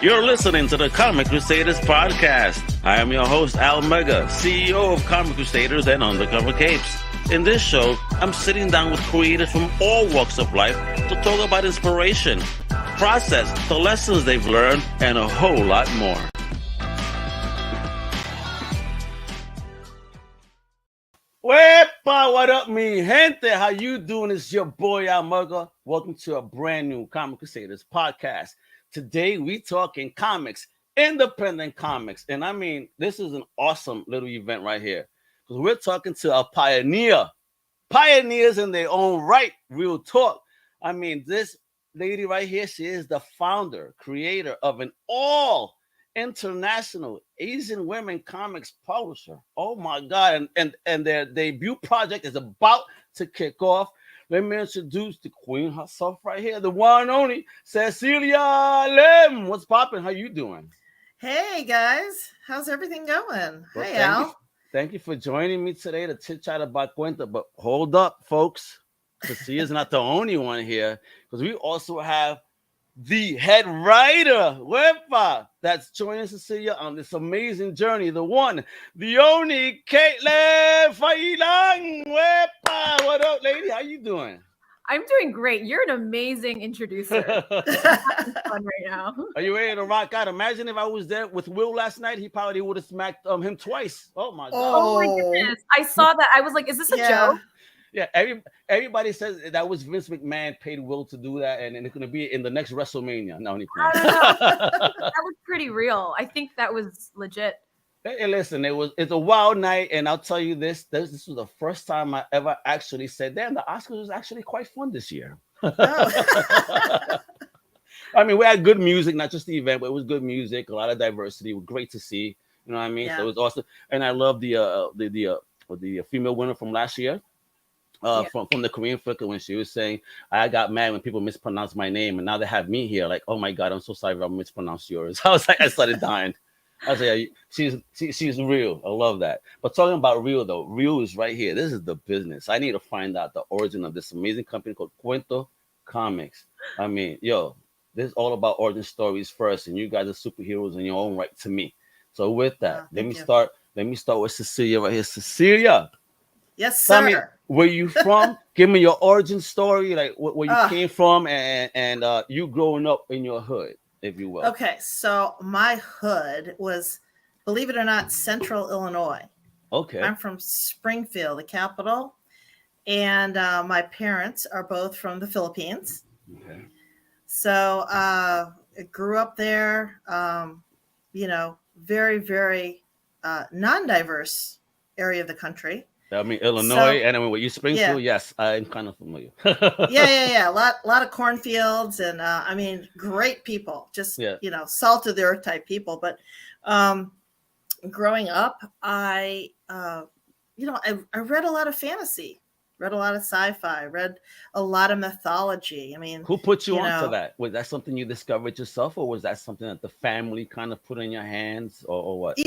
You're listening to the Comic Crusaders Podcast. I am your host, Al Mega, CEO of Comic Crusaders and Undercover Capes. In this show, I'm sitting down with creators from all walks of life to talk about inspiration, process, the lessons they've learned, and a whole lot more. Wepa, what up, mi gente? How you doing? It's your boy, Al Mega. Welcome to a brand new Comic Crusaders Podcast. Today, we talking comics, independent comics. And I mean, this is an awesome little event right here. Because we're talking to a pioneer. Pioneers in their own right, real talk. I mean, this lady right here, she is the founder, creator of an all international Asian women comics publisher. Oh my God. And their debut project is about to kick off. Let me introduce the queen herself right here, the one and only Cecilia Lim. What's popping? How you doing? Hey guys, how's everything going? Well, hey Al. Thank you for joining me today to chit chat about Kwento. But hold up, folks. Cecilia's not the only one here, because we also have the head writer, Wepa, that's joining Cecilia on this amazing journey. The one, the only Kaitlyn Fajilan. Wepa, what up, lady? How you doing? I'm doing great. You're an amazing introducer. Fun right now. Are you ready to rock out? Imagine if I was there with Will last night. He probably would have smacked him twice. Oh my God. Oh my goodness. I saw that. I was like, is this a joke? Yeah, everybody says that was Vince McMahon paid Will to do that, and it's going to be in the next WrestleMania. No, that was pretty real. I think that was legit. Hey, listen, it's a wild night, and I'll tell you this was the first time I ever actually said, damn, the Oscars was actually quite fun this year. I mean, we had good music, not just the event, but it was good music, a lot of diversity. It was great to see. You know what I mean? Yeah. So it was awesome. And I love the female winner from last year. From the Korean flicker, when she was saying, I got mad when people mispronounced my name, and now they have me here. Like, oh my God, I'm so sorry if I mispronounced yours. I was like, I started dying. I was like, she's real. I love that. But talking about real though, real is right here. This is the business. I need to find out the origin of this amazing company called Kwento Comics. I mean, this is all about origin stories first, and you guys are superheroes in your own right to me. So with that, let me start with Cecilia right here. Cecilia. Yes, sir. Tell me, where you from? Give me your origin story, like where you came from, and you growing up in your hood, if you will. Okay, so my hood was, believe it or not, Central Illinois. Okay. I'm from Springfield, the capital, and my parents are both from the Philippines. Okay. So I grew up there, very, very non-diverse area of the country. I mean, Illinois, and I mean, were you Springfield? Yeah. Yes, I'm kind of familiar. Yeah. A lot of cornfields, and I mean, great people. Just salt of the earth type people. But growing up, I read a lot of fantasy, read a lot of sci-fi, read a lot of mythology. I mean, who put you onto that? Was that something you discovered yourself, or was that something that the family kind of put in your hands, or what?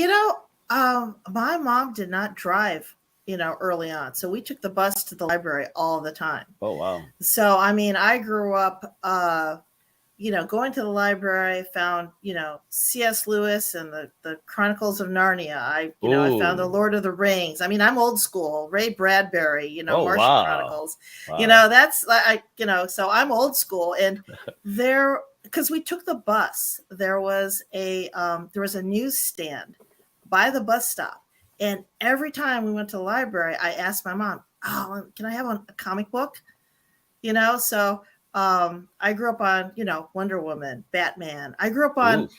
My mom did not drive. Early on. So we took the bus to the library all the time. Oh, wow. So, I mean, I grew up, going to the library, found, C.S. Lewis and the Chronicles of Narnia. I found the Lord of the Rings. I mean, I'm old school, Ray Bradbury, Martian Chronicles, wow. That's so I'm old school. And because we took the bus, there was a newsstand by the bus stop. And every time we went to the library, I asked my mom, "Oh, can I have a comic book?" So I grew up on, Wonder Woman, Batman. I grew up on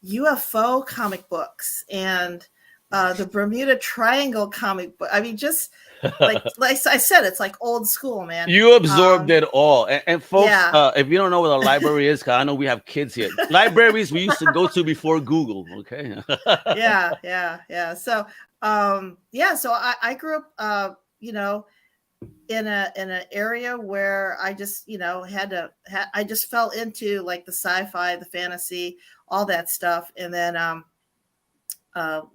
UFO comic books and the Bermuda Triangle comic book. I mean, just like I said, it's like old school, man. You absorbed it all. And folks, if you don't know what a library is, because I know we have kids here. Libraries we used to go to before Google. Okay. Yeah. So, so I grew up, in an area where I just, I just fell into like the sci-fi, the fantasy, all that stuff. And then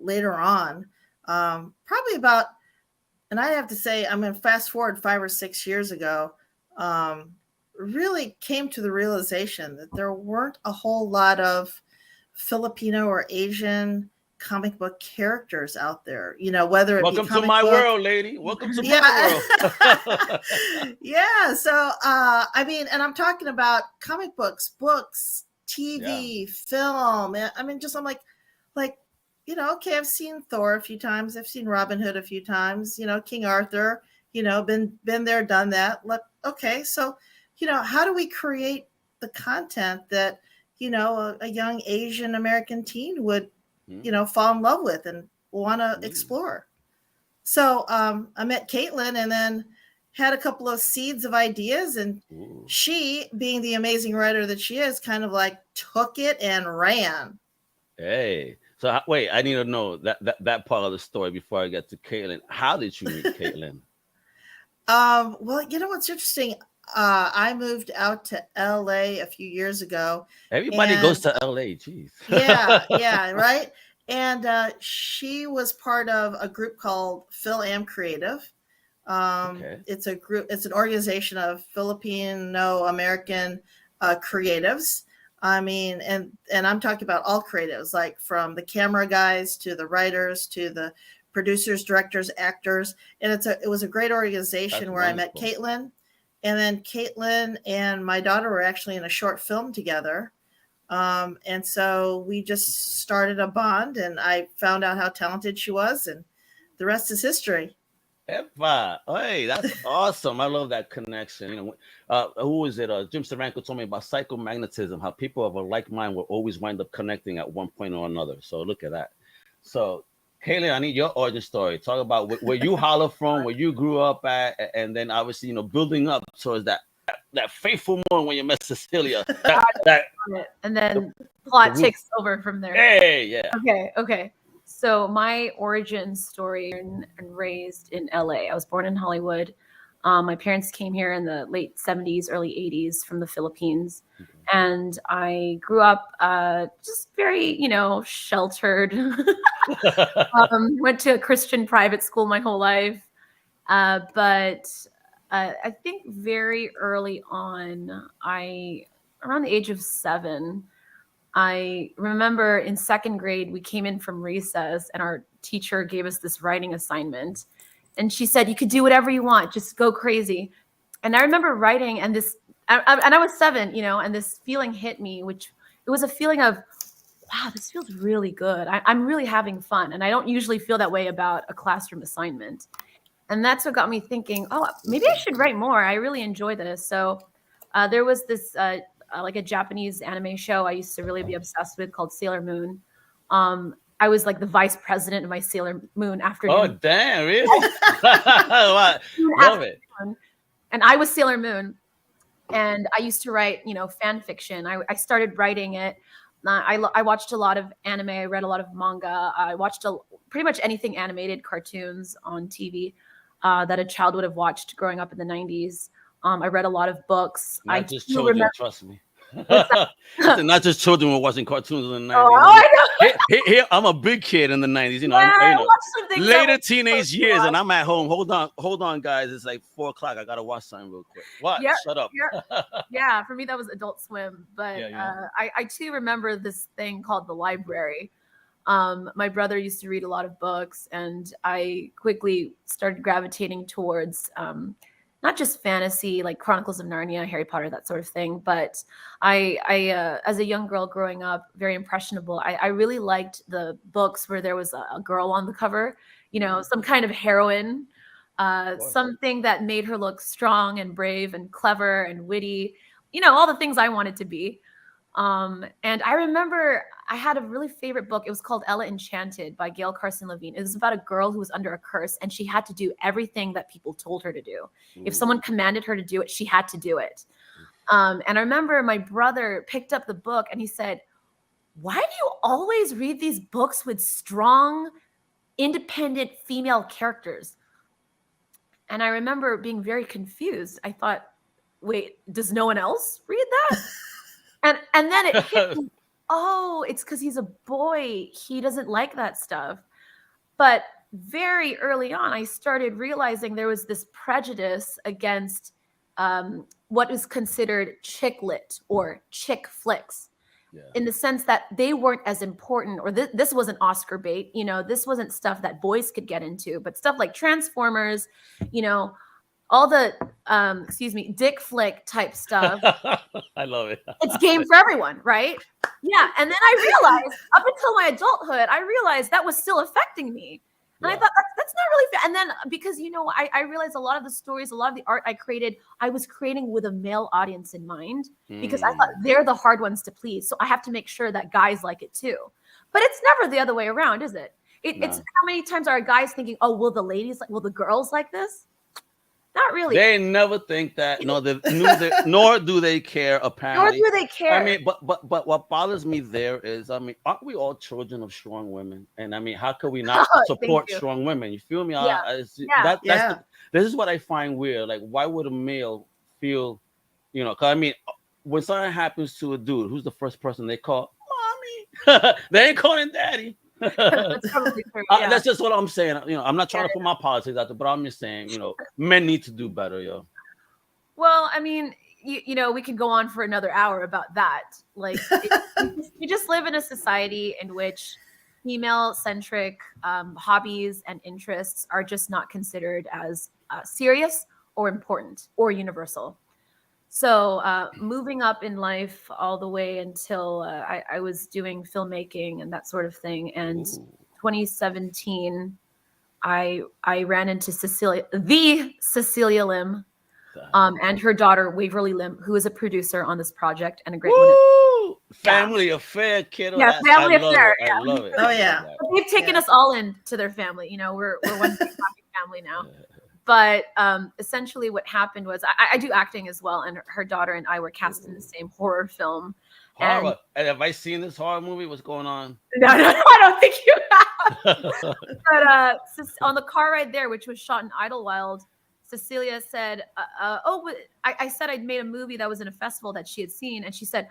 later on, probably about, and I have to say, I'm going to fast forward 5 or 6 years ago, really came to the realization that there weren't a whole lot of Filipino or Asian comic book characters out there, whether it Welcome be to comic my book. world, lady. Welcome to Yeah. my world. Yeah. So, I mean, and I'm talking about comic books, TV, film. I mean, just I'm like, okay, I've seen Thor a few times. I've seen Robin Hood a few times. King Arthur. Been there, done that. Okay, so how do we create the content that a young Asian American teen would fall in love with and want to explore? So I met Kaitlyn and then had a couple of seeds of ideas, and she, being the amazing writer that she is, kind of like took it and ran. Hey, so wait, I need to know that part of the story before I get to Kaitlyn. How did you meet Kaitlyn? Well, what's interesting? I moved out to LA a few years ago. Everybody goes to LA, geez. Yeah, right. And she was part of a group called Phil Am Creative. It's a group. It's an organization of Filipino American creatives. I mean, and I'm talking about all creatives, like from the camera guys to the writers to the producers, directors, actors. And it was a great organization. That's where wonderful. I met Kaitlyn. And then Kaitlyn and my daughter were actually in a short film together. And so we just started a bond, and I found out how talented she was, and the rest is history. Epa. Hey, that's awesome. I love that connection. Who is it? Jim Steranko told me about psychomagnetism, how people of a like mind will always wind up connecting at one point or another. So look at that. So Kaitlyn, I need your origin story. Talk about where you holler from, where you grew up at, and then obviously, building up towards that fateful moment when you met Cecilia. And then plot takes over from there. Hey, yeah. Okay. So my origin story, and raised in LA. I was born in Hollywood. My parents came here in the late 70s, early 80s from the Philippines. And I grew up just very, sheltered. Went to a Christian private school my whole life. But I think very early on, around the age of 7, I remember in second grade, we came in from recess and our teacher gave us this writing assignment. And she said, you could do whatever you want, just go crazy. And I remember writing, and I was 7, and this feeling hit me, which it was a feeling of, wow, this feels really good. I'm really having fun. And I don't usually feel that way about a classroom assignment. And that's what got me thinking, oh, maybe I should write more. I really enjoy this. So there was this like a Japanese anime show I used to really be obsessed with called Sailor Moon. I was like the vice president of my Sailor Moon afternoon. Oh, damn, really? Love it. And I was Sailor Moon. And I used to write, fan fiction. I started writing it. I watched a lot of anime. I read a lot of manga. I watched pretty much anything animated, cartoons on TV that a child would have watched growing up in the 90s. I read a lot of books. Not just children, trust me. Not just children were watching cartoons in the 90s. Oh, I know. Here, I'm a big kid in the 90s. Later teenage years, and I'm at home. Hold on, guys. It's like 4:00. I gotta watch something real quick. What? Yep, Shut up. Yeah, for me that was Adult Swim, but I too remember this thing called the library. My brother used to read a lot of books, and I quickly started gravitating towards not just fantasy, like Chronicles of Narnia, Harry Potter, that sort of thing. But I as a young girl growing up, very impressionable, I really liked the books where there was a girl on the cover, some kind of heroine, something that made her look strong and brave and clever and witty, all the things I wanted to be. And I remember I had a really favorite book. It was called Enchanted by Gail, Carson, Levine. It was about a girl who was under a curse, and she had to do everything that people told her to do. If someone commanded her to do it, she had to do it. And I remember my brother picked up the book and he said, why do you always read these books with strong, independent female characters? And I remember being very confused. I thought, wait, does no one else read that? And then it hit me, oh, it's because he's a boy. He doesn't like that stuff. But very early on, I started realizing there was this prejudice against what is considered chick lit or chick flicks. Yeah. In the sense that they weren't as important, or this wasn't Oscar bait, this wasn't stuff that boys could get into, but stuff like Transformers, all the, dick flick type stuff. I love it. It's game for everyone, right? Yeah. And then I realized, up until my adulthood, I realized that was still affecting me. And I thought, that's not really fair. And then because, I realized a lot of the stories, a lot of the art I created, I was creating with a male audience in mind, because I thought they're the hard ones to please. So I have to make sure that guys like it too. But it's never the other way around, is it? It's how many times are guys thinking, oh, will the girls like this? Not really. They never think that. No, nor do they care. Apparently, nor do they care. I mean, but what bothers me there is, aren't we all children of strong women? And I mean, how could we not support strong women? You feel me? Yeah. This is what I find weird. Like, why would a male feel, because I mean, when something happens to a dude, who's the first person they call? Mommy. They ain't calling daddy. That's probably true. Yeah. That's just what I'm saying. I'm not trying to put my politics out there, but I'm just saying, men need to do better, yo. Well, I mean, we could go on for another hour about that. Like, we just live in a society in which female-centric hobbies and interests are just not considered as serious or important or universal. So moving up in life all the way until I was doing filmmaking and that sort of thing. And 2017, I ran into Cecilia Lim, and her daughter, Waverly Lim, who is a producer on this project and a great one. Family affair, kiddo. Yeah, family affair. I love it. Oh, yeah. They've taken us all into their family. We're one big happy family now. But essentially what happened was I do acting as well. And her daughter and I were cast in the same horror film. Horror. And have I seen this horror movie? What's going on? No, I don't think you have. But on the car ride there, which was shot in Idlewild, Cecilia said, I said I'd made a movie that was in a festival that she had seen. And she said,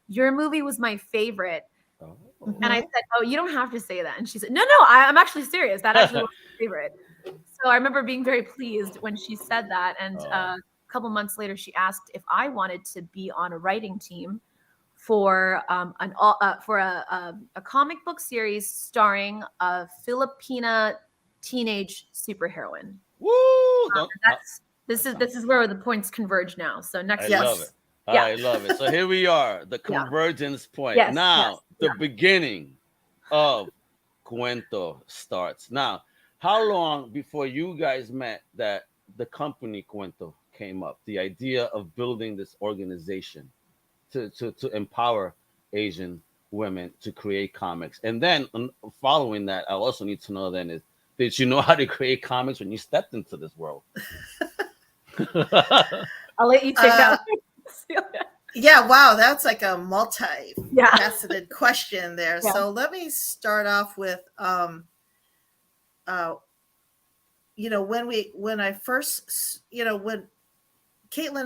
your movie was my favorite. Oh. And I said, oh, you don't have to say that. And she said, no, I'm actually serious. That actually was my favorite. So I remember being very pleased when she said that. And a couple months later, she asked if I wanted to be on a writing team for a comic book series starring a Filipina teenage superheroine. Woo! This is where the points converge now. So next, I love it. Yeah. I love it. So here we are, the convergence point. Yes, now, the beginning of Kwento starts. Now, how long before you guys met that the company Kwento came up? The idea of building this organization to empower Asian women to create comics. And then following that, I also need to know then is, did you know how to create comics when you stepped into this world? I'll let you take that. Yeah, wow, that's like a multi-faceted question there. Yeah. So let me start off with when Kaitlyn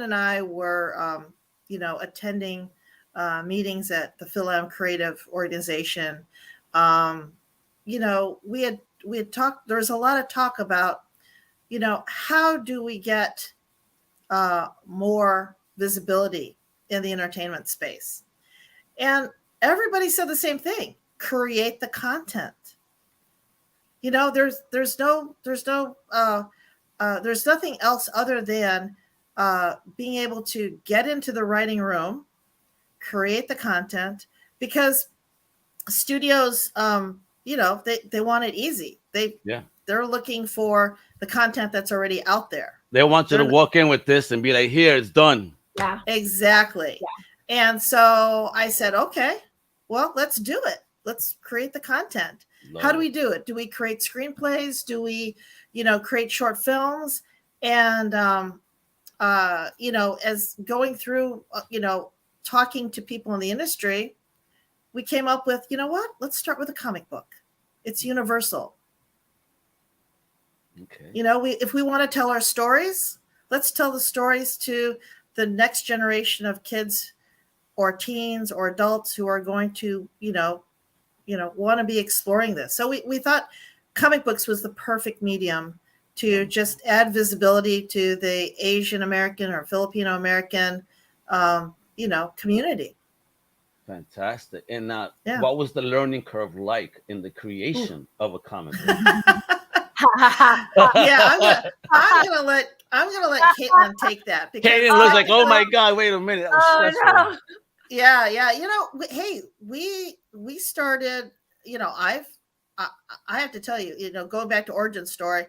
and I were attending meetings at the Philam Creative Organization, we had talked, there was a lot of talk about, how do we get more visibility in the entertainment space? And everybody said the same thing: create the content. There's nothing else other than being able to get into the writing room, create the content, because studios, they want it easy. They're looking for the content that's already out there. They want you to walk in with this and be like, here, it's done. Yeah, exactly. Yeah. And so I said, okay, well, let's do it. Let's create the content. How do we do it? Do we create screenplays? Do we, create short films? And, as going through, talking to people in the industry, we came up with, what? Let's start with a comic book. It's universal. Okay. If we want to tell our stories, let's tell the stories to the next generation of kids or teens or adults who are going to, want to be exploring this. So we thought comic books was the perfect medium to just add visibility to the Asian American or Filipino American, community. Fantastic. And what was the learning curve like in the creation of a comic book? I'm gonna let Kaitlyn take that. Kaitlyn looks like, oh my God, wait a minute. No. Yeah. Hey, we started. I have to tell you, going back to origin story.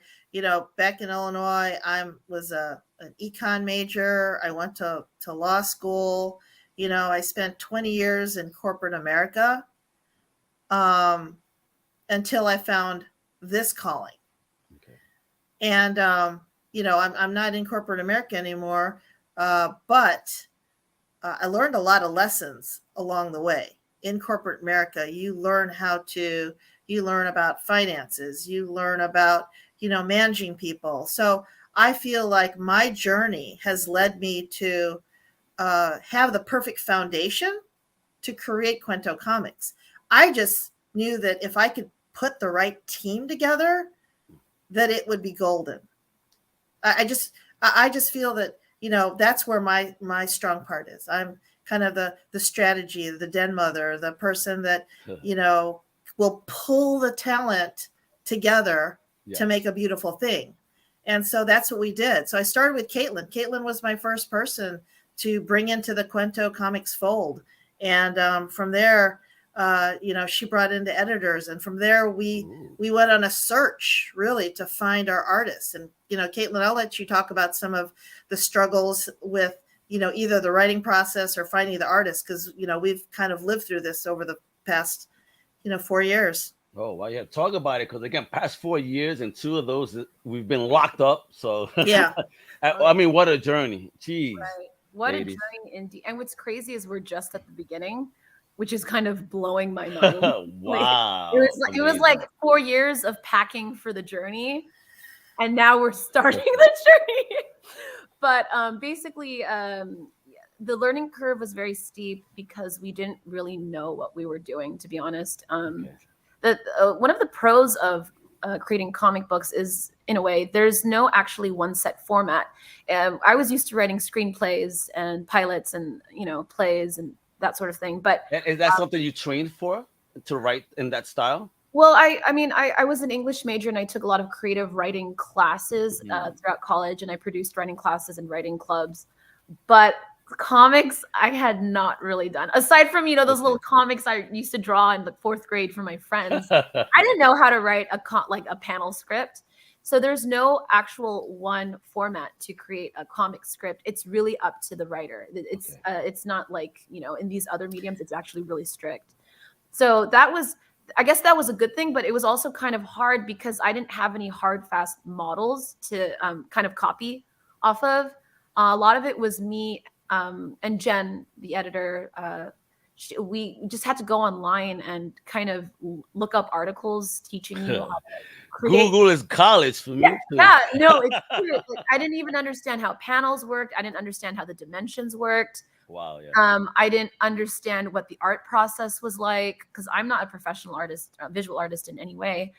Back in Illinois, I was an econ major. I went to law school. I spent 20 years in corporate America until I found this calling. Okay. And, I'm not in corporate America anymore, but I learned a lot of lessons along the way. In corporate America, you learn about finances, you learn about, managing people. So I feel like my journey has led me to have the perfect foundation to create Kwento Comics. I just knew that if I could put the right team together, that it would be golden. I just feel that, that's where my strong part is. I'm kind of the strategy, the den mother, the person that, will pull the talent together to make a beautiful thing. And so that's what we did. So I started with Kaitlyn. Kaitlyn was my first person to bring into the Kwento Comics fold. And from there, she brought in the editors. And from there, we went on a search really to find our artists. And, Kaitlyn, I'll let you talk about some of the struggles with, either the writing process or finding the artists, because, we've kind of lived through this over the past, 4 years. Oh, well, yeah. Talk about it. Because again, past 4 years and 2 of those, we've been locked up. So yeah, I mean, what a journey. Jeez. Right. What ladies. A journey indeed. And what's crazy is we're just at the beginning, which is kind of blowing my mind. Wow. It was like 4 years of packing for the journey. And now we're starting the journey. But basically, the learning curve was very steep because we didn't really know what we were doing, to be honest. One of the pros of creating comic books is, in a way, there's no actually one set format. I was used to writing screenplays and pilots and, plays and that sort of thing. But is that something you trained for, to write in that style? Well, I was an English major and I took a lot of creative writing classes throughout college, and I produced writing classes and writing clubs. But comics, I had not really done. Aside from, those little comics I used to draw in the 4th grade for my friends, I didn't know how to write a panel script. So there's no actual one format to create a comic script. It's really up to the writer. It's not like, in these other mediums, it's actually really strict. So I guess that was a good thing, but it was also kind of hard because I didn't have any hard, fast models to kind of copy off of. A lot of it was me and Jen, the editor. We just had to go online and kind of look up articles teaching you how to create. Google is college for me. Yeah, no, it's true. I didn't even understand how panels worked. I didn't understand how the dimensions worked. Wow. Yeah. I didn't understand what the art process was like because I'm not a professional artist, visual artist in any way.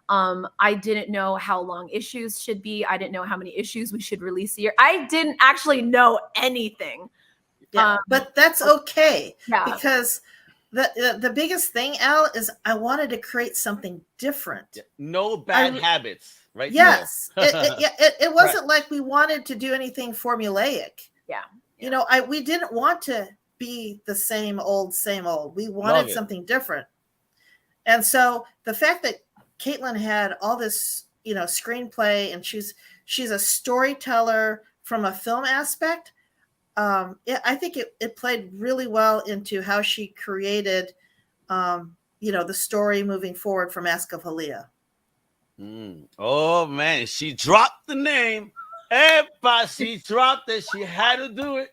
I didn't know how long issues should be. I didn't know how many issues we should release a year. I didn't actually know anything. Yeah, but that's okay. Yeah. Because the biggest thing, Al, is I wanted to create something different. Yeah. No bad habits, right? Yes. It wasn't like we wanted to do anything formulaic. Yeah. We didn't want to be the same old. We wanted something different. And so the fact that Kaitlyn had all this, screenplay, and she's a storyteller from a film aspect. I think it played really well into how she created, the story moving forward from Mask of Halia. Oh man, she dropped the name. Everybody, she dropped it. She had to do it.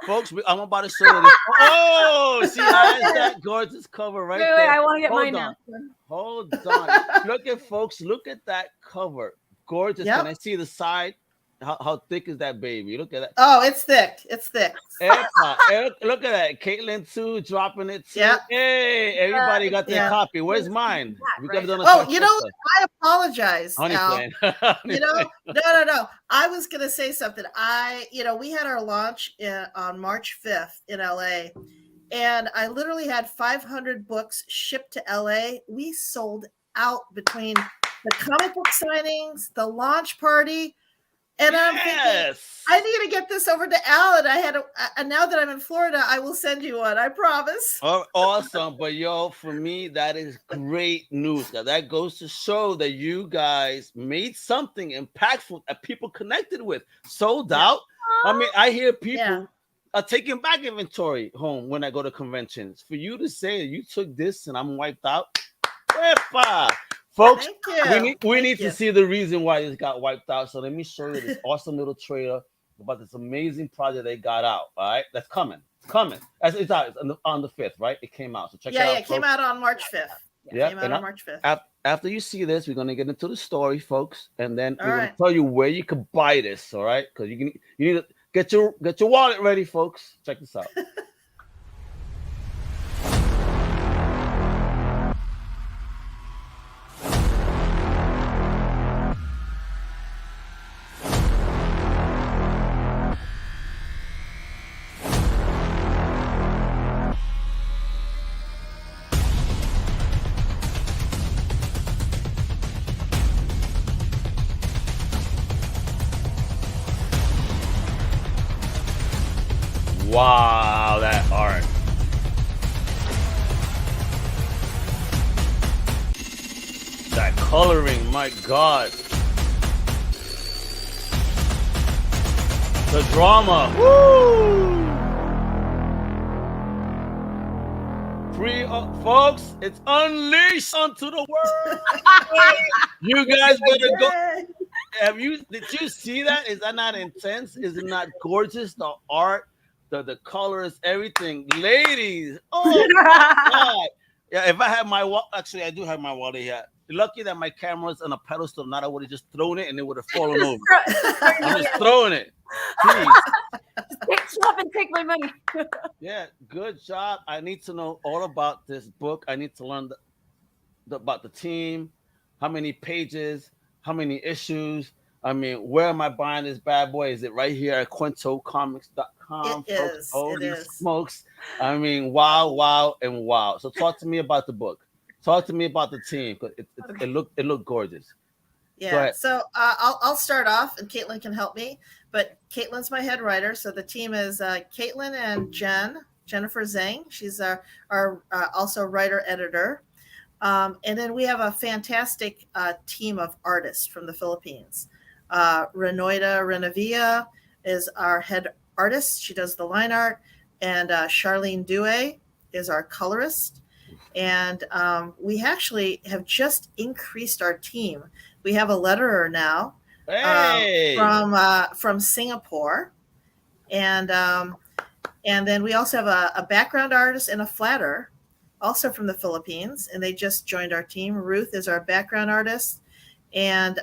Folks, I'm about to show you this. Oh, she has that gorgeous cover right there. Wait, I want to get mine now. Hold on. Look at that cover. Gorgeous. Yep. Can I see the side? how thick is that baby? Look at that. Oh, it's thick. It's thick. Look at that. Caitlyn too, dropping it too. Yeah. Hey, everybody got their copy. Where's mine? We could have done a I apologize. Honey Al. No. I was gonna say something. We had our launch on March 5th in LA, and I literally had 500 books shipped to LA. We sold out between the comic book signings, the launch party. And I'm thinking, I need to get this over to Al, and now that I'm in Florida, I will send you one. I promise. Oh, awesome. But for me, that is great news. That goes to show that you guys made something impactful that people connected with. Sold out. I mean, I hear people are taking back inventory home when I go to conventions. For you to say that you took this and I'm wiped out. Folks, we need to see the reason why this got wiped out. So let me show you this awesome little trailer about this amazing project they got out. All right, that's coming. It's coming. It's out. It's on the 5th, right? It came out. So check it out. Yeah, it came out on March 5th. Yeah, came out on March 5th. After you see this, we're gonna get into the story, folks, and then we're gonna tell you where you can buy this. All right, because you need to get your wallet ready, folks. Check this out. Wow, that art. That coloring, my God. The drama. Woo! Folks, it's unleashed onto the world. You guys better go. Did you see that? Is that not intense? Is it not gorgeous? The art. The colors, everything, ladies. Oh my God! Yeah, if I had my actually, I do have my wallet here. Lucky that my camera's on a pedestal. Not I would have just thrown it and it would have fallen over. I'm just throwing it. Please. Stop and take my money. Yeah, good job. I need to know all about this book. I need to learn about the team, how many pages, how many issues. I mean, where am I buying this bad boy? Is it right here at QuentoComics.com? It is. Holy smokes. I mean, wow, and wow. So talk to me about the book. Talk to me about the team, because it looked gorgeous. Yeah. So I'll start off, and Kaitlyn can help me. But Kaitlyn's my head writer. So the team is Kaitlyn and Jennifer Zhang. She's our also writer-editor. And then we have a fantastic team of artists from the Philippines. Renoida Renavia is our head artist. She does the line art. And Charlene Due is our colorist. And we actually have just increased our team. We have a letterer now from Singapore. And then we also have a background artist and a flatter, also from the Philippines. And they just joined our team. Ruth is our background artist. And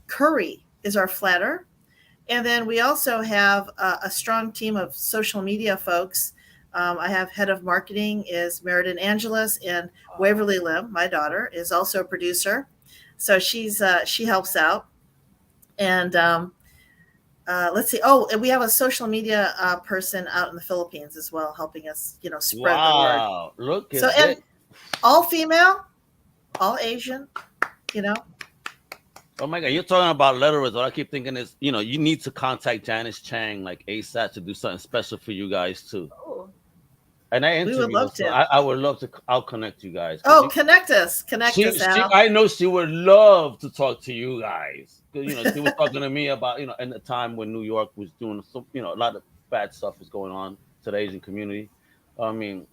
Curry is our flatter. And then we also have a strong team of social media folks. I have head of marketing is Meriden Angeles, and Waverly Lim, my daughter, is also a producer. So she helps out. And let's see. Oh, and we have a social media person out in the Philippines as well, helping us, spread the word. Wow, look at that. And all female, all Asian, Oh my God, you're talking about letterers. What I keep thinking is, you need to contact Janice Chang like ASAP to do something special for you guys too. Oh. And we would love to. I would love to. I'll connect you guys. Oh, connect us, Al. I know she would love to talk to you guys. She was talking to me about, in the time when New York was doing some, a lot of bad stuff was going on to the Asian community. I mean,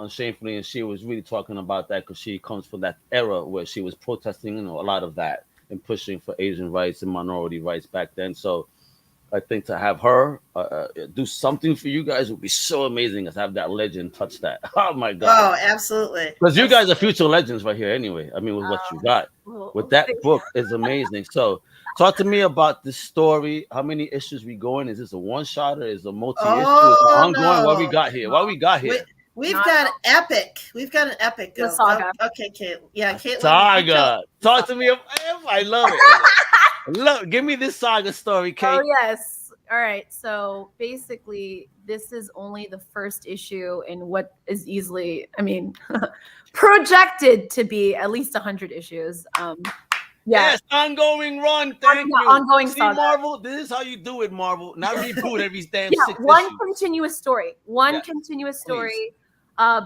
unshamefully, and she was really talking about that because she comes from that era where she was protesting, a lot of that and pushing for Asian rights and minority rights back then. So I think to have her do something for you guys would be so amazing, to have that legend touch that. Oh my God. Oh, absolutely. Because you guys are future legends right here anyway. I mean, with what you got. Well, with that book is amazing. So talk to me about this story. How many issues we going? Is this a one-shot or is it a multi-issue? Is it ongoing? No. What we got here? We've got an epic. We've got an epic. The saga. Okay, Kate. Yeah, Caitlyn. Saga. Talk to me. I love it. Give me this saga story, Kate. Oh, yes. All right. So basically, this is only the first issue in what is easily, projected to be at least 100 issues. Yes, ongoing run. Thank you. Ongoing saga. Marvel, this is how you do it, Marvel. Not reboot every damn 6 one issues. continuous story. Continuous story,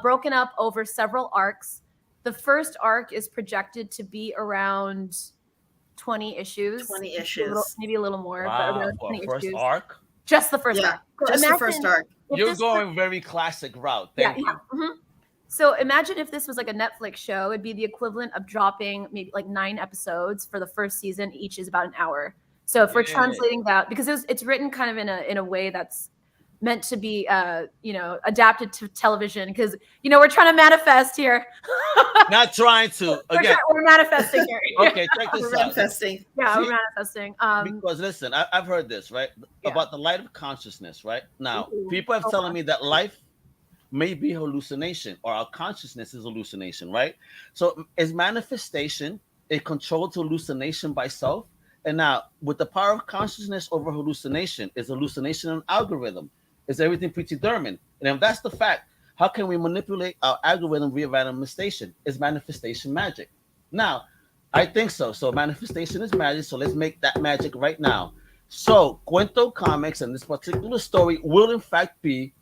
broken up over several arcs. The first arc is projected to be around 20 issues. 20 issues. Maybe a little more. Wow, but around 20 first issues. arc? Just the first arc. So just the first arc. You're going very classic route. Thank you. Mm-hmm. So imagine if this was like a Netflix show, it'd be the equivalent of dropping maybe like 9 episodes for the first season. Each is about an hour. So if we're translating that, because it's written kind of in a way that's meant to be, adapted to television, because, we're trying to manifest here. Not trying to. Again, we're manifesting here. Okay, check this out. Manifesting. Yeah, we're manifesting. Because listen, I've heard this, right? About the light of consciousness, right? Now, people have telling me that life may be hallucination, or our consciousness is hallucination, right? So is manifestation a controlled hallucination by self? And now, with the power of consciousness over hallucination, is hallucination an algorithm? Is everything predetermined? And if that's the fact, how can we manipulate our algorithm via manifestation? Is manifestation magic? Now, I think so. So manifestation is magic. So let's make that magic right now. So Kwento Comics and this particular story will in fact be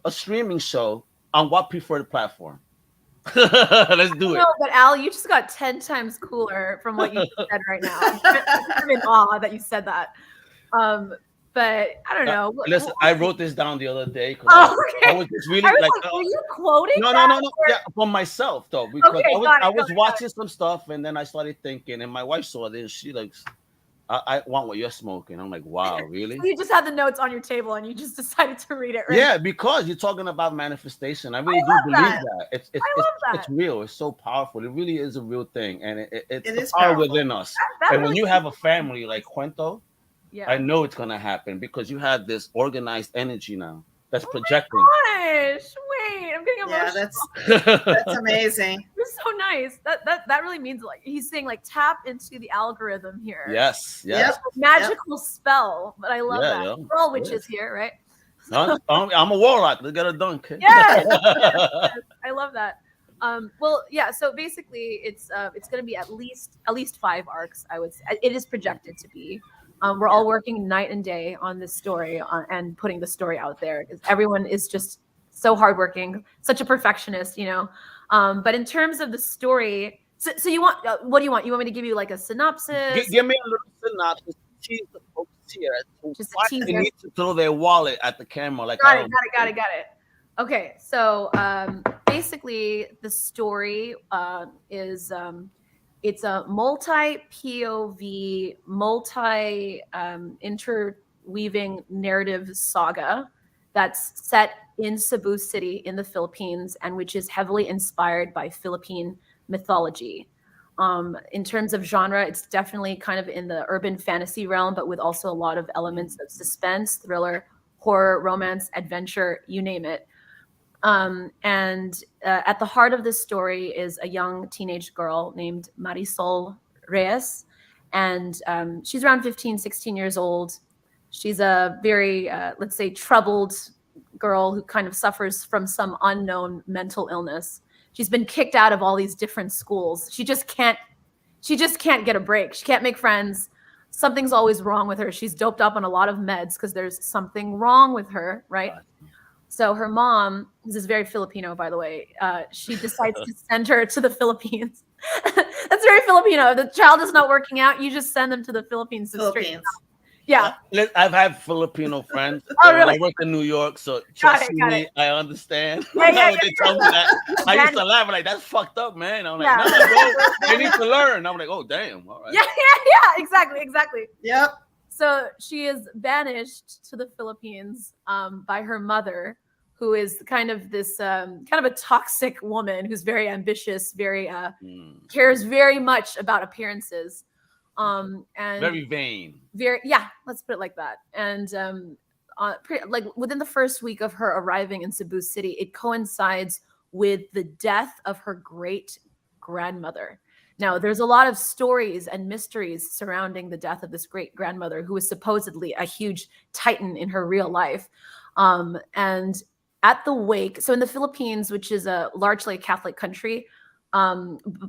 a streaming show on what preferred platform? Let's do it. No, but Al, you just got 10 times cooler from what you said right now. I'm in awe that you said that. But I don't know. Listen, I wrote this down the other day. Okay. I was just really were you quoting? No. Yeah, for myself though, because I was watching some stuff and then I started thinking, and my wife saw this. She like, I want what you're smoking. I'm like, wow, really? So you just had the notes on your table and you just decided to read it, right? Yeah, because you're talking about manifestation. I really do believe that. It's real. It's so powerful. It really is a real thing, and it's the power within us. And when you have a family like Kwento, I know it's gonna happen because you have this organized energy now that's projecting. Oh my gosh, wait, I'm getting emotional. Yeah, that's amazing. It's so nice. That really means, like, he's saying, like, tap into the algorithm here. Yes. Magical spell, but I love that. Yeah. We're all witches here, right? I'm a warlock. Let's get it done, kid. Yes. I love that. So basically, it's going to be at least 5 arcs. I would say it is projected to be. We're all working night and day on this story and putting the story out there, because everyone is just so hardworking, such a perfectionist, But in terms of the story, so you want, what do you want? You want me to give you like a synopsis? Give me a little synopsis. Tease the folks here. Just why a teaser. They need to throw their wallet at the camera. Like, got it. Okay, so basically the story is it's a multi-POV, interweaving narrative saga that's set in Cebu City in the Philippines, and which is heavily inspired by Philippine mythology. In terms of genre, it's definitely kind of in the urban fantasy realm, but with also a lot of elements of suspense, thriller, horror, romance, adventure, you name it. At the heart of this story is a young teenage girl named Marisol Reyes. And she's around 15, 16 years old. She's a very, let's say, troubled girl who kind of suffers from some unknown mental illness. She's been kicked out of all these different schools. She just can't get a break. She can't make friends. Something's always wrong with her. She's doped up on a lot of meds because there's something wrong with her, right? So her mom, this is very Filipino, by the way, she decides to send her to the Philippines. That's very Filipino. If the child is not working out, you just send them to the Philippines. Yeah. I've had Filipino friends. Really? I work in New York, so trust me, I understand. Yeah, they tell me that. I used to laugh, like, that's fucked up, man. I'm like, no, they need to learn. I'm like, oh, damn. All right. Yeah, exactly. Yep. So she is banished to the Philippines by her mother, who is kind of this kind of a toxic woman who's very ambitious, very cares very much about appearances, and very vain. Let's put it like that. And like within the first week of her arriving in Cebu City, it coincides with the death of her great grandmother. Now, there's a lot of stories and mysteries surrounding the death of this great grandmother, who was supposedly a huge titan in her real life. And at the wake, so in the Philippines, which is a largely a Catholic country,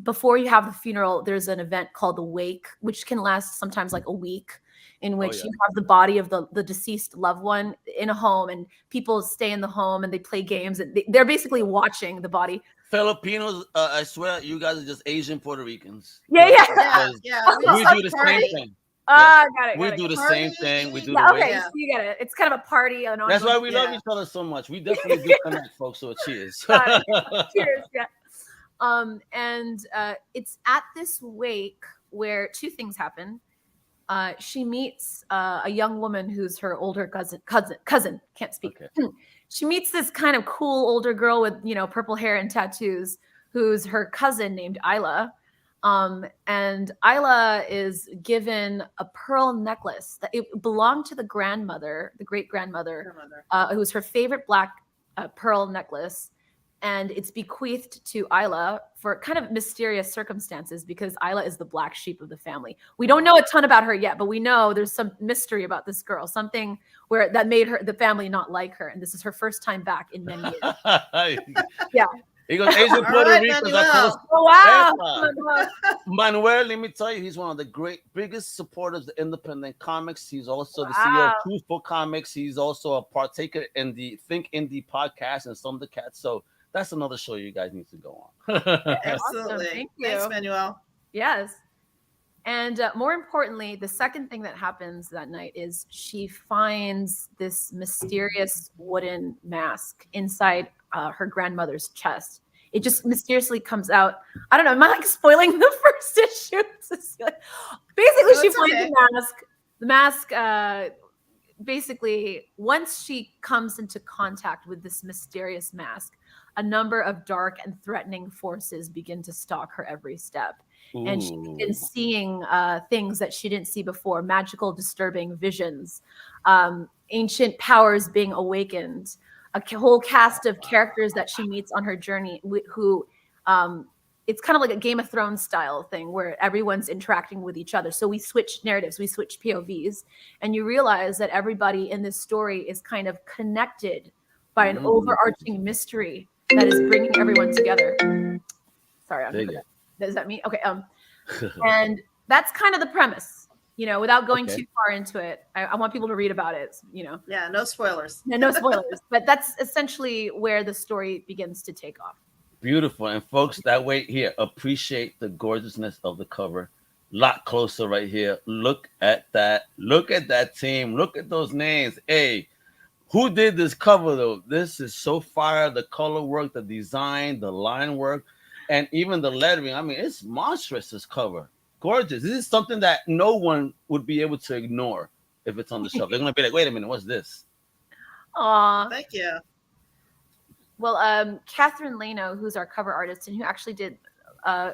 before you have the funeral, there's an event called the wake, which can last sometimes like a week, in which you have the body of the deceased loved one in a home, and people stay in the home and they play games, and they're basically watching the body. Filipinos, I swear, you guys are just Asian Puerto Ricans. Yeah. We do the same thing. Got it. We do the same thing. We do the way. So you get it. It's kind of a party. That's why we love each other so much. We definitely do connect, folks. So cheers. Cheers. Yeah. And it's at this wake where two things happen. She meets a young woman who's her older cousin. Can't speak. Okay. She meets this kind of cool older girl with, purple hair and tattoos, who's her cousin named Isla. And Isla is given a pearl necklace that it belonged to the great grandmother, who was her favorite black pearl necklace. And it's bequeathed to Isla for kind of mysterious circumstances, because Isla is the black sheep of the family. We don't know a ton about her yet, but we know there's some mystery about this girl, something that made the family not like her. And this is her first time back in many years. Yeah. He goes, Asian Puerto Rico. Oh, wow. Manuel, let me tell you, he's one of the biggest supporters of independent comics. He's also the CEO of Truthful Comics. He's also a partaker in the Think Indie podcast and some of the cats. So that's another show you guys need to go on. Absolutely. Awesome. Thank you. Thanks, Manuel. Yes. And more importantly, the second thing that happens that night is she finds this mysterious wooden mask inside her grandmother's chest. It just mysteriously comes out. I don't know. Am I like spoiling the first issue? Basically, she finds the mask. Basically, once she comes into contact with this mysterious mask, a number of dark and threatening forces begin to stalk her every step. Ooh. And she begins seeing things that she didn't see before, magical, disturbing visions, ancient powers being awakened, a whole cast of characters that she meets on her journey who it's kind of like a Game of Thrones style thing where everyone's interacting with each other. So we switch narratives, we switch POVs, and you realize that everybody in this story is kind of connected by an overarching mystery that is bringing everyone together. Sorry, does that mean? Okay. And that's kind of the premise, without going too far into it. I want people to read about it, Yeah, no spoilers. No spoilers. But that's essentially where the story begins to take off. Beautiful. And folks, that way here, appreciate the gorgeousness of the cover. Lot closer right here. Look at that. Look at that team. Look at those names. Hey, who did this cover though? This is so fire. The color work, the design, the line work, and even the lettering. I mean, it's monstrous, this cover. Gorgeous. This is something that no one would be able to ignore if it's on the shelf. They're going to be like, wait a minute, what's this? Aw. Thank you. Well, Catherine Lano, who's our cover artist and who actually did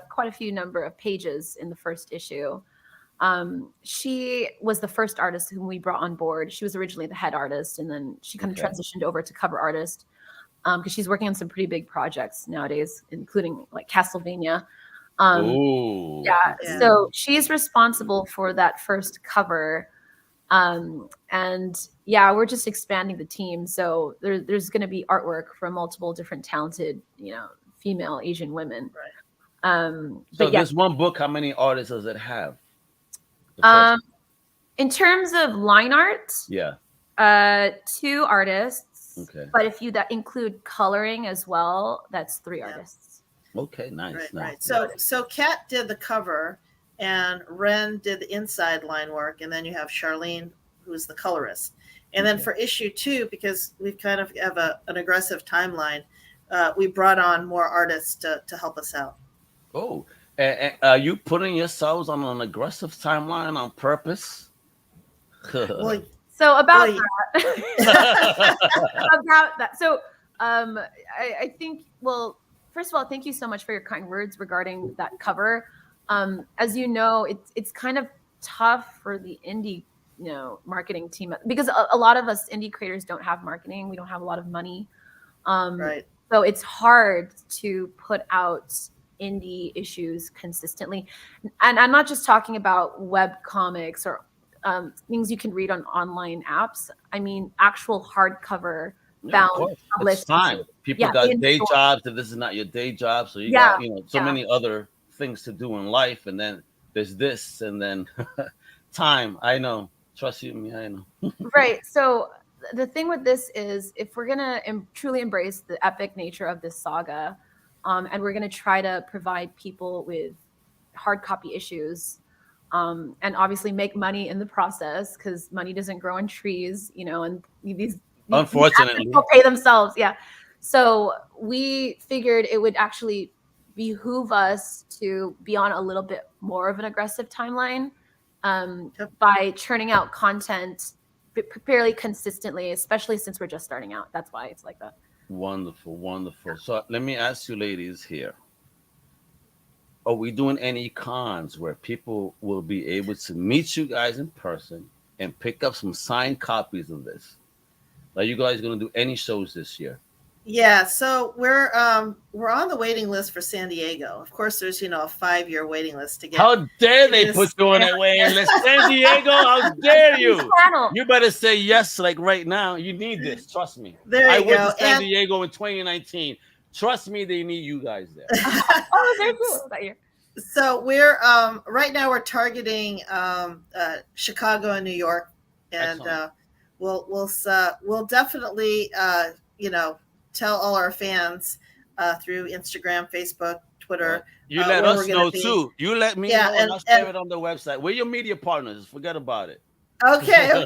quite a few number of pages in the first issue, she was the first artist whom we brought on board. She was originally the head artist, and then she kind of transitioned over to cover artist because she's working on some pretty big projects nowadays, including like Castlevania. So she's responsible for that first cover. And we're just expanding the team. So there's going to be artwork from multiple different talented, female Asian women. Right. So this one book, how many artists does it have? In terms of line art, 2 artists. Okay. But if you include coloring as well, that's 3 artists. Okay, nice. Right. So Kat did the cover, and Ren did the inside line work, and then you have Charlene, who's the colorist. And then for issue 2, because we kind of have an aggressive timeline, we brought on more artists to help us out. Oh, and are you putting yourselves on an aggressive timeline on purpose? So about that. So I think, well, first of all, thank you so much for your kind words regarding that cover. As you know, it's kind of tough for the indie, marketing team, because a lot of us indie creators don't have marketing. We don't have a lot of money. Right. So it's hard to put out indie issues consistently. And I'm not just talking about web comics or things you can read on online apps. I mean, actual hardcover bound, published. It's time. People got day jobs, and this is not your day job. So you got, so many other things to do in life. And then there's this, and then time. I know. Trust you, me. I know. Right. So the thing with this is, if we're going to truly embrace the epic nature of this saga, and we're going to try to provide people with hard copy issues, and obviously make money in the process, because money doesn't grow on trees, and these unfortunately people pay themselves. Yeah. So we figured it would actually behoove us to be on a little bit more of an aggressive timeline, by churning out content fairly consistently, especially since we're just starting out. That's why it's like that. Wonderful, wonderful. So let me ask you ladies here, are we doing any cons where people will be able to meet you guys in person and pick up some signed copies of this? Are you guys going to do any shows this year? Yeah, so we're on the waiting list for San Diego. Of course, there's a 5-year waiting list to get. How dare they put you on that waiting list, San Diego? How dare you? You better say yes, like right now. You need this. Trust me. I went to San Diego in 2019. Trust me, they need you guys there. Oh, they're cool that year. So we're right now we're targeting Chicago and New York, and we'll definitely tell all our fans through Instagram, Facebook, Twitter. You let us know too. You let me know, and I'll share it on the website. We're your media partners. Forget about it. Okay.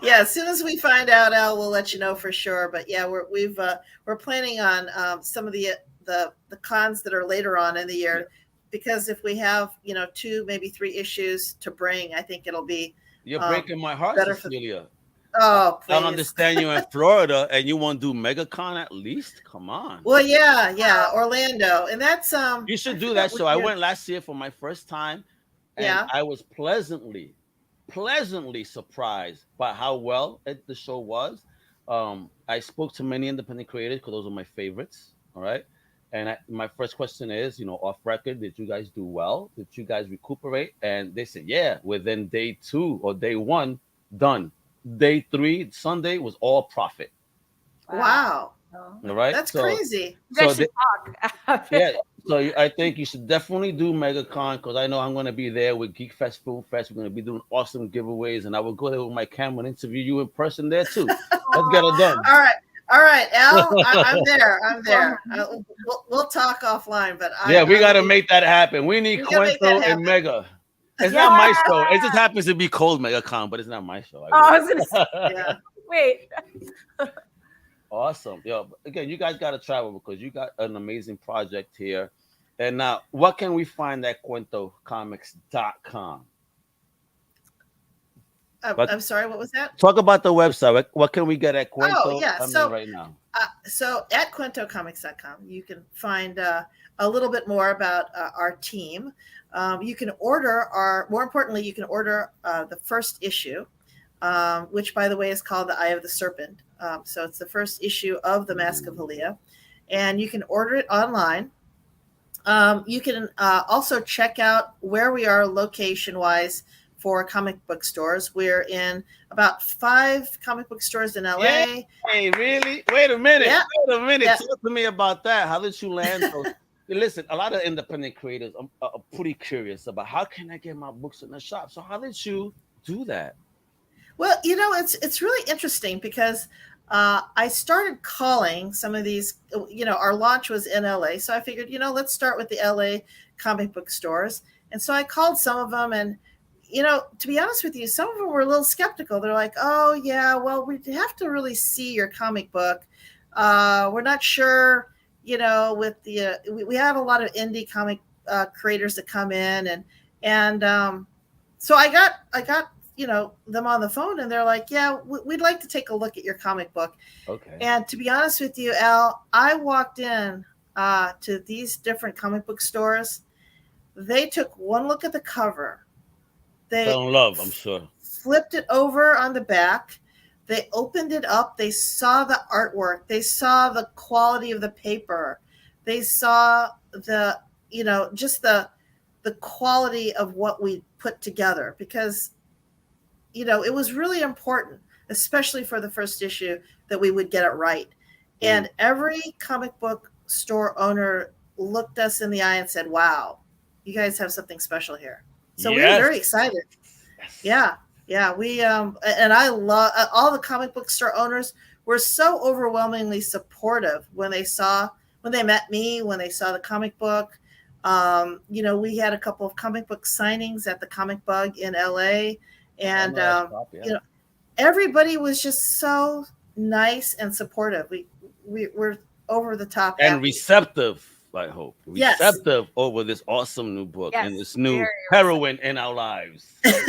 Yeah, as soon as we find out, Al, we'll let you know for sure. But yeah, we're planning on some of the cons that are later on in the year, because if we have 2, maybe 3 issues to bring, I think it'll be. You're breaking my heart, Cecilia. Oh, please. I don't understand you in Florida and you want to do MegaCon at least? Come on. Well, yeah, Orlando, and that's You should do that show. I went last year for my first time, and I was pleasantly surprised by how well the show was. I spoke to many independent creators because those are my favorites. All right, and my first question is, off record, did you guys do well? Did you guys recuperate? And they said, yeah. Within day 2 or day 1, done. Day 3, Sunday, was all profit. Wow. All right. That's crazy. So I think you should definitely do MegaCon, because I know I'm going to be there with Geek Fest, Film Fest. We're going to be doing awesome giveaways, and I will go there with my camera and interview you in person there too. Let's get it done. All right, Al, I'm there. We'll talk offline, but we got to make that happen. We need Kwento and Mega. It's not my show. It just happens to be called MegaCon, but it's not my show. I was gonna say, wait. Awesome. Again, you guys got to travel because you got an amazing project here. And now, what can we find at QuentoComics.com? I'm sorry, what was that? Talk about the website. What can we get at Kwento right now? So at QuentoComics.com, you can find a little bit more about our team. You can order more importantly, you can order the first issue, which, by the way, is called The Eye of the Serpent. So it's the first issue of The Mask of Halia, and you can order it online. You can also check out where we are location-wise for comic book stores. We're in about 5 comic book stores in LA. Hey, really? Wait a minute. Yeah. Talk to me about that. How did you land those? Listen, a lot of independent creators are pretty curious about how can I get my books in the shop. So how did you do that? Well, it's really interesting because I started calling some of these, our launch was in LA. So I figured, let's start with the LA comic book stores. And so I called some of them, and, to be honest with you, some of them were a little skeptical. They're like, oh yeah, well, we have to really see your comic book. We're not sure, with the, we have a lot of indie comic creators that come in, and so I got them on the phone, and they're like, yeah, we'd like to take a look at your comic book. Okay. And to be honest with you, Al, I walked in to these different comic book stores. They took one look at the cover. They fell in love, I'm sure. Flipped it over on the back. They opened it up. They saw the artwork. They saw the quality of the paper. They saw the, just the quality of what we put together, because, it was really important, especially for the first issue, that we would get it right. And every comic book store owner looked us in the eye and said, wow, you guys have something special here. So we were very excited. Yeah. We, and I love all the comic book store owners were so overwhelmingly supportive when they met me, when they saw the comic book. We had a couple of comic book signings at the Comic Bug in LA, and, everybody was just so nice and supportive. We were over the top and happy. Receptive. I hope receptive over this awesome new book and this new heroine in our lives. That's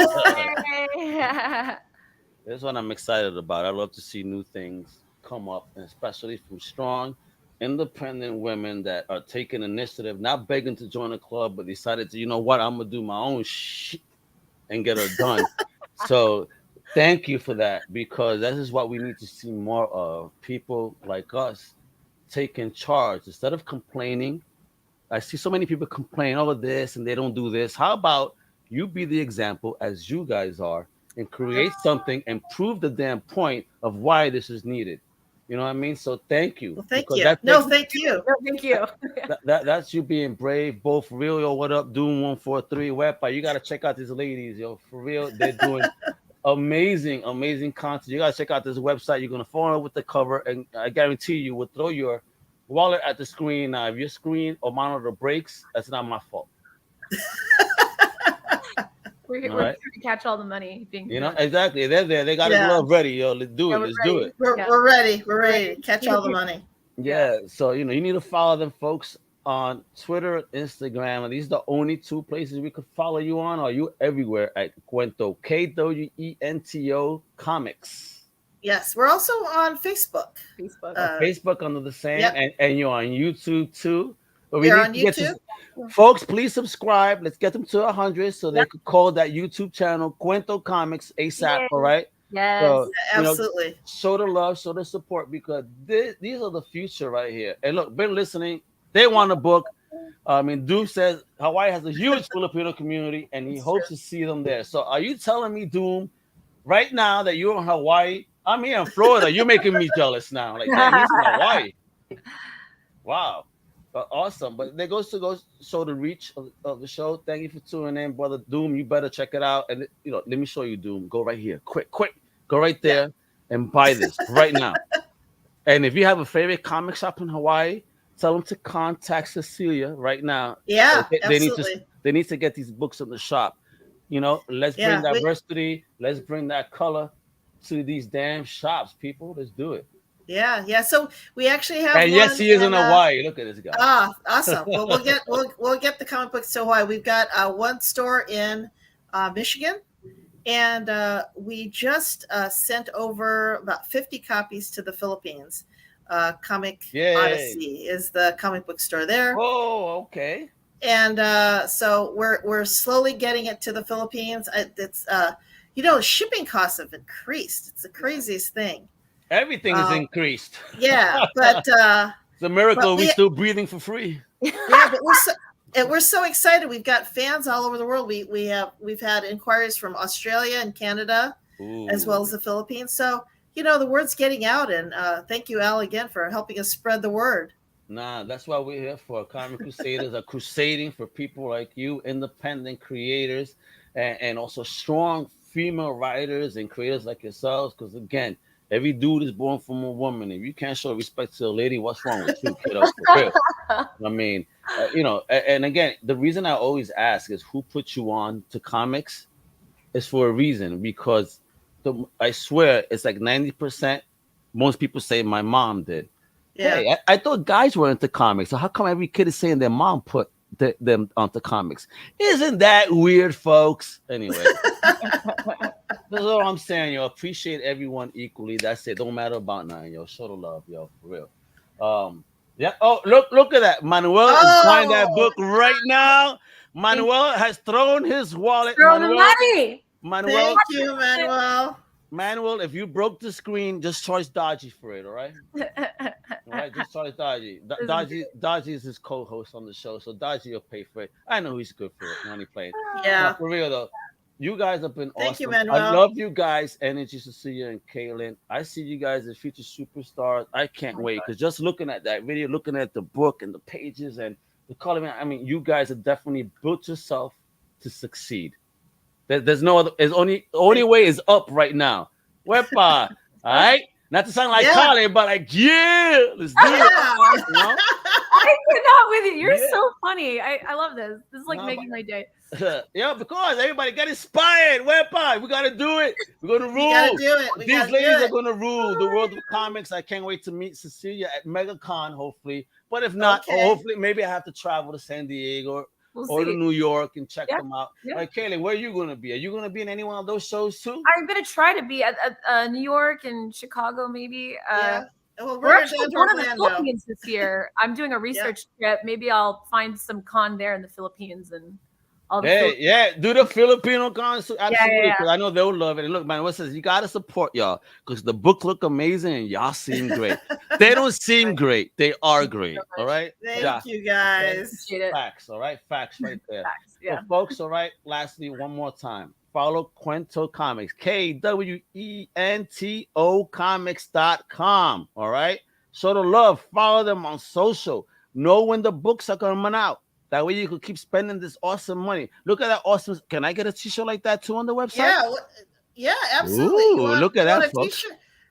what I'm excited about. I love to see new things come up, and especially from strong, independent women that are taking initiative, not begging to join a club, but decided to, I'm gonna do my own shit and get her done. So thank you for that, because that is what we need to see more of. People like us taking charge instead of complaining. I see so many people complain over this and they don't do this. How about you be the example, as you guys are, and create something and prove the damn point of why this is needed? You know what I mean? So thank you. Well, thank you. Thank you. Thank you. That's you being brave. Both real, yo, what up, Doom 143 Wepa. You gotta check out these ladies, yo. For real, they're doing amazing content. You gotta check out this website. You're gonna fall in with the cover, and I guarantee you will throw your wallet at the screen. Now, if your screen or monitor breaks, that's not my fault. We're here to catch all the money being exactly. They're there. They got a glove ready, yo. Let's do it. Let's do it. We're ready. We're ready to catch all the money. Yeah. So you need to follow them, folks, on Twitter and Instagram. And these are the only two places we could follow you on. Or are you everywhere at Kwento, Kwento Comics? Yes, we're also on Facebook. Facebook under the same, and you're on YouTube too. But we're on YouTube. Folks, please subscribe. Let's get them to 100 so they could call that YouTube channel Kwento Comics ASAP. Yay. All right. Yes, so, absolutely. Show the love, show the support, because these are the future right here. And look, been listening. They want a book. Doom says Hawaii has a huge Filipino community, and he hopes to see them there. So, are you telling me, Doom, right now that you're in Hawaii? I'm here in Florida. You're making me jealous now. Like, damn, he's in Hawaii. Wow. Awesome. But there goes to go show the reach of the show. Thank you for tuning in, brother Doom. You better check it out. And let me show you, Doom. Go right here. Quick. Go right there and buy this right now. And if you have a favorite comic shop in Hawaii, tell them to contact Cecilia right now. Yeah, absolutely. They need to get these books in the shop. Let's bring diversity. Let's bring that color to these damn shops, people. Let's do it. Yeah. So we actually have. And yes, he is in Hawaii. Look at this guy. Awesome. Well, we'll get the comic books to Hawaii. We've got one store in Michigan, and we just sent over about 50 copies to the Philippines. Comic Odyssey is the comic book store there. Oh, okay. And so we're slowly getting it to the Philippines. It's shipping costs have increased. It's the craziest thing. Everything is increased. Yeah, but it's a miracle we're still breathing for free. Yeah, but we're so excited. We've got fans all over the world. We've had inquiries from Australia and Canada, as well as the Philippines. So the word's getting out, and thank you, Al, again for helping us spread the word. Nah, that's what we're here for. Comic Crusaders are crusading for people like you, independent creators, and also strong female writers and creators like yourselves. Because again, every dude is born from a woman. If you can't show respect to a lady, what's wrong with you, kiddo? For real. I mean, and again, the reason I always ask is who put you on to comics is for a reason, because I swear it's like 90%. Most people say my mom did. Yeah. Hey, I thought guys were into comics. So how come every kid is saying their mom put them onto comics? Isn't that weird, folks? Anyway. That's all I'm saying, yo. Appreciate everyone equally. That's it. Don't matter about nothing, yo. Show the love, yo, for real. Yeah. Oh, look at that. Manuel is buying that book right now. Manuel has thrown his wallet. Throw the money. Manuel. Thank you, Manuel. Manuel, if you broke the screen, just charge Dodgy for it, all right? All right, just charge Dodgy. Dodgy is his co-host on the show, so Dodgy will pay for it. I know he's good for it when he plays. Yeah. For real, though. You guys have been awesome. Thank you, Manuel. I love you guys, Energy, Cecilia, and Kaitlyn. I see you guys as future superstars. I can't wait, because just looking at that video, looking at the book and the pages and the color, I mean, you guys have definitely built yourself to succeed. There's no other. There's only way is up right now. Wepa, all right. Not to sound like Carly, but like, let's do it. You know? I cannot with you. You're so funny. I love this. This is like making my day. Yeah, because everybody got inspired. Wepa, we gotta do it. We're gonna rule. We gotta do it. These ladies are gonna rule the world of comics. I can't wait to meet Cecilia at MegaCon, hopefully. But if not, hopefully, maybe I have to travel to San Diego or to New York and check them out. Yeah. Like, Kaitlyn, where are you going to be? Are you going to be in any one of those shows too? I'm going to try to be at New York and Chicago, maybe. Well, we're actually going to the Philippines this year. I'm doing a research trip. Maybe I'll find some con there in the Philippines and all the do the Filipino concert. Absolutely. Yeah. I know they'll love it. And look, man, what says you gotta support y'all because the book look amazing and y'all seem great. They don't seem great, they are great. All right. Thank you guys. Facts, all right. Facts right there. Facts, yeah. So, folks, all right. Lastly, one more time. Follow Kwento Comics, KWENTO comics.com. All right. Show the love, follow them on social. Know when the books are coming out. That way you could keep spending this awesome money. Look at that awesome. Can I get a t-shirt like that too on the website? Yeah, absolutely. Ooh, look at that, folks.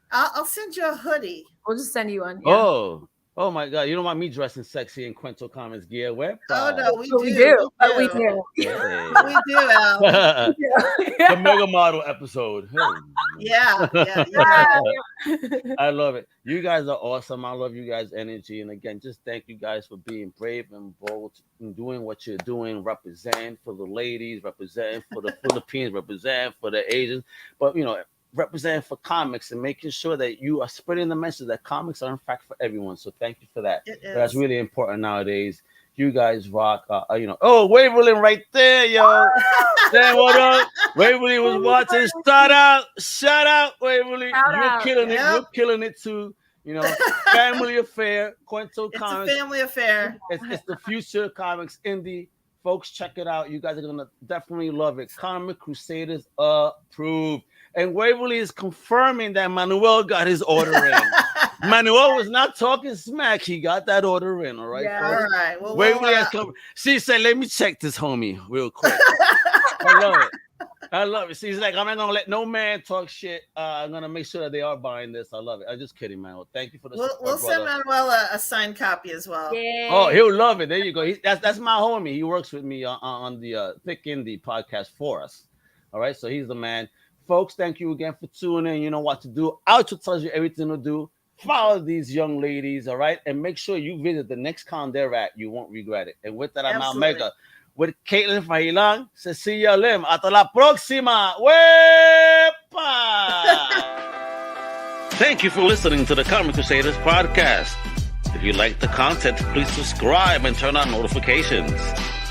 I'll send you a hoodie. We'll just send you one. Yeah. Oh my God. You don't want me dressing sexy in Kwento Comics gear. Where? No, we do. We do. We do, Al. The mega model episode. Yeah. I love it. You guys are awesome. I love you guys' energy. And again, just thank you guys for being brave and bold and doing what you're doing, representing for the ladies, representing for the Philippines, representing for the Asians. But, representing for comics and making sure that you are spreading the message that comics are in fact for everyone. So thank you for that. That's really important nowadays. You guys rock. Waverly right there, yo. Saying what up? Waverly was watching. Shout out, Waverly. You're killing it. You're killing it too. Family affair. Kwento Comics. It's a family affair. It's the future comics indie. Folks, check it out. You guys are gonna definitely love it. Comic Crusaders approved. And Waverly is confirming that Manuel got his order in. Manuel was not talking smack. He got that order in, all right? Yeah, all right. Well, Waverly has come. She said, let me check this homie real quick. I love it. She's like, I'm not going to let no man talk shit. I'm going to make sure that they are buying this. I love it. I'm just kidding, Manuel. Thank you for the support, We'll send Manuel a signed copy as well. Yay. Oh, he'll love it. There you go. That's my homie. He works with me on the Thick Indie podcast for us. All right? So he's the man. Folks, thank you again for tuning in. You know what to do. Outro tells you everything to do. Follow these young ladies, all right? And make sure you visit the next con they're at. You won't regret it. And with that, I'm out mega. With Kaitlyn Fajilan, Cecilia Lim. Hasta la próxima. Wepa! Thank you for listening to the Comic Crusaders podcast. If you like the content, please subscribe and turn on notifications.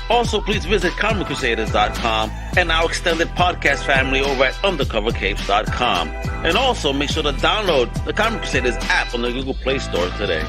Also, please visit comiccrusaders.shop and our extended podcast family over at undercovercapes.com. And also, make sure to download the Comic Crusaders app on the Google Play Store today.